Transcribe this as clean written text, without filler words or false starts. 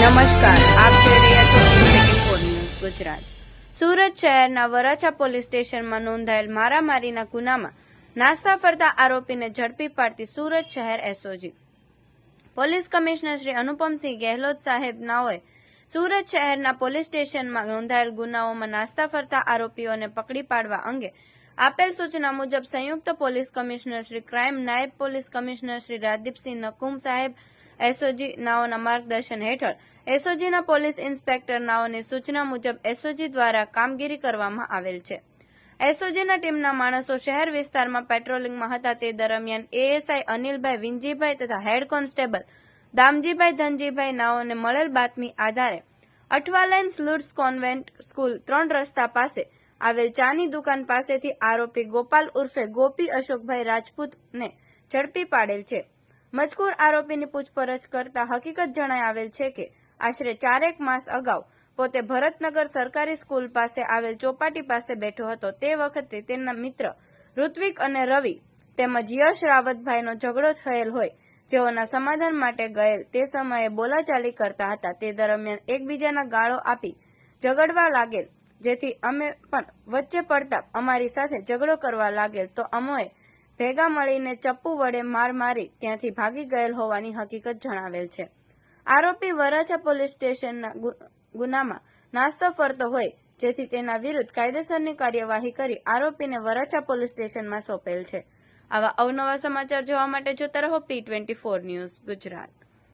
નમસ્કાર, આપ જોઈ રહ્યા છો ન્યૂઝ ગુજરાત। સુરત શહેરના વરાછા પોલીસ સ્ટેશનમાં નોંધાયેલ મારામારીના ગુનામાં નાસ્તા ફરતા આરોપીને ઝડપી પાડતી સુરત શહેર SOG police commissioner Shri Anupamsinh Gehlot સાહેબ નાઓએ સુરત શહેરના પોલીસ સ્ટેશનમાં નોંધાયેલ ગુનાઓમાં નાસ્તા ફરતા આરોપીઓને પકડી પાડવા અંગે આપેલ સૂચના મુજબ સંયુક્ત પોલીસ કમિશનર શ્રી ક્રાઇમ નાયબ પોલીસ કમિશનર શ્રી રાજદીપસિંહ નકુમ સાહેબ એસઓજી નાઓના માર્ગદર્શન હેઠળ એસઓજીના પોલીસ ઇન્સ્પેક્ટર નાઓની સૂચના મુજબ એસઓજી દ્વારા કામગીરી કરવામાં આવેલ છે। એસઓજીના ટીમના માણસો શહેર વિસ્તારમાં પેટ્રોલિંગમાં હતા તે દરમિયાન એએસઆઈ અનિલભાઈ વિંજીભાઈ તથા હેડ કોન્સ્ટેબલ દામજીભાઈ ધનજીભાઈ નાઓને મળેલ બાતમી આધારે અઠવાલાઇન્સ લુડ્સ કોન્વેન્ટ સ્કૂલ 3 રસ્તા પાસે આવેલ ચાની દુકાન પાસેથી આરોપી ગોપાલ ઉર્ફે ગોપી અશોકભાઈ રાજપૂતને ઝડપી પાડેલ છે। મજકૂર આરોપીની પૂછપરછ કરતા હકીકત જણાઈ આવેલ છે કે આશરે 4 માસ અગાઉ પોતે ભરતનગર સરકારી સ્કૂલ પાસે આવેલ ચોપાટી પાસે બેઠો હતો। તે વખતે તેના મિત્ર ઋત્વિક અને રવિ તેમજ યશ રાવતભાઈનો ઝઘડો થયેલ હોય જેઓના સમાધાન માટે ગયેલ તે સમયે બોલાચાલી કરતા હતા। તે દરમિયાન એકબીજાના ગાળો આપી ઝઘડવા લાગેલ, જેથી અમે પણ વચ્ચે પડતા અમારી સાથે ઝઘડો કરવા લાગેલ તો અમોએ ભેગા મળીને ચપ્પુ વડે માર મારી ત્યાંથી ભાગી ગયેલ હોવાની હકીકત જણાવેલ છે। આરોપી વરાછા પોલીસ સ્ટેશનના ગુનામાં નાસ્તો ફરતો હોય જેથી તેના વિરુદ્ધ કાયદેસરની કાર્યવાહી કરી આરોપીને વરાછા પોલીસ સ્ટેશનમાં સોંપેલ છે। આવા અવનવા સમાચાર જોવા માટે જોતા રહો P24 ન્યૂઝ ગુજરાત।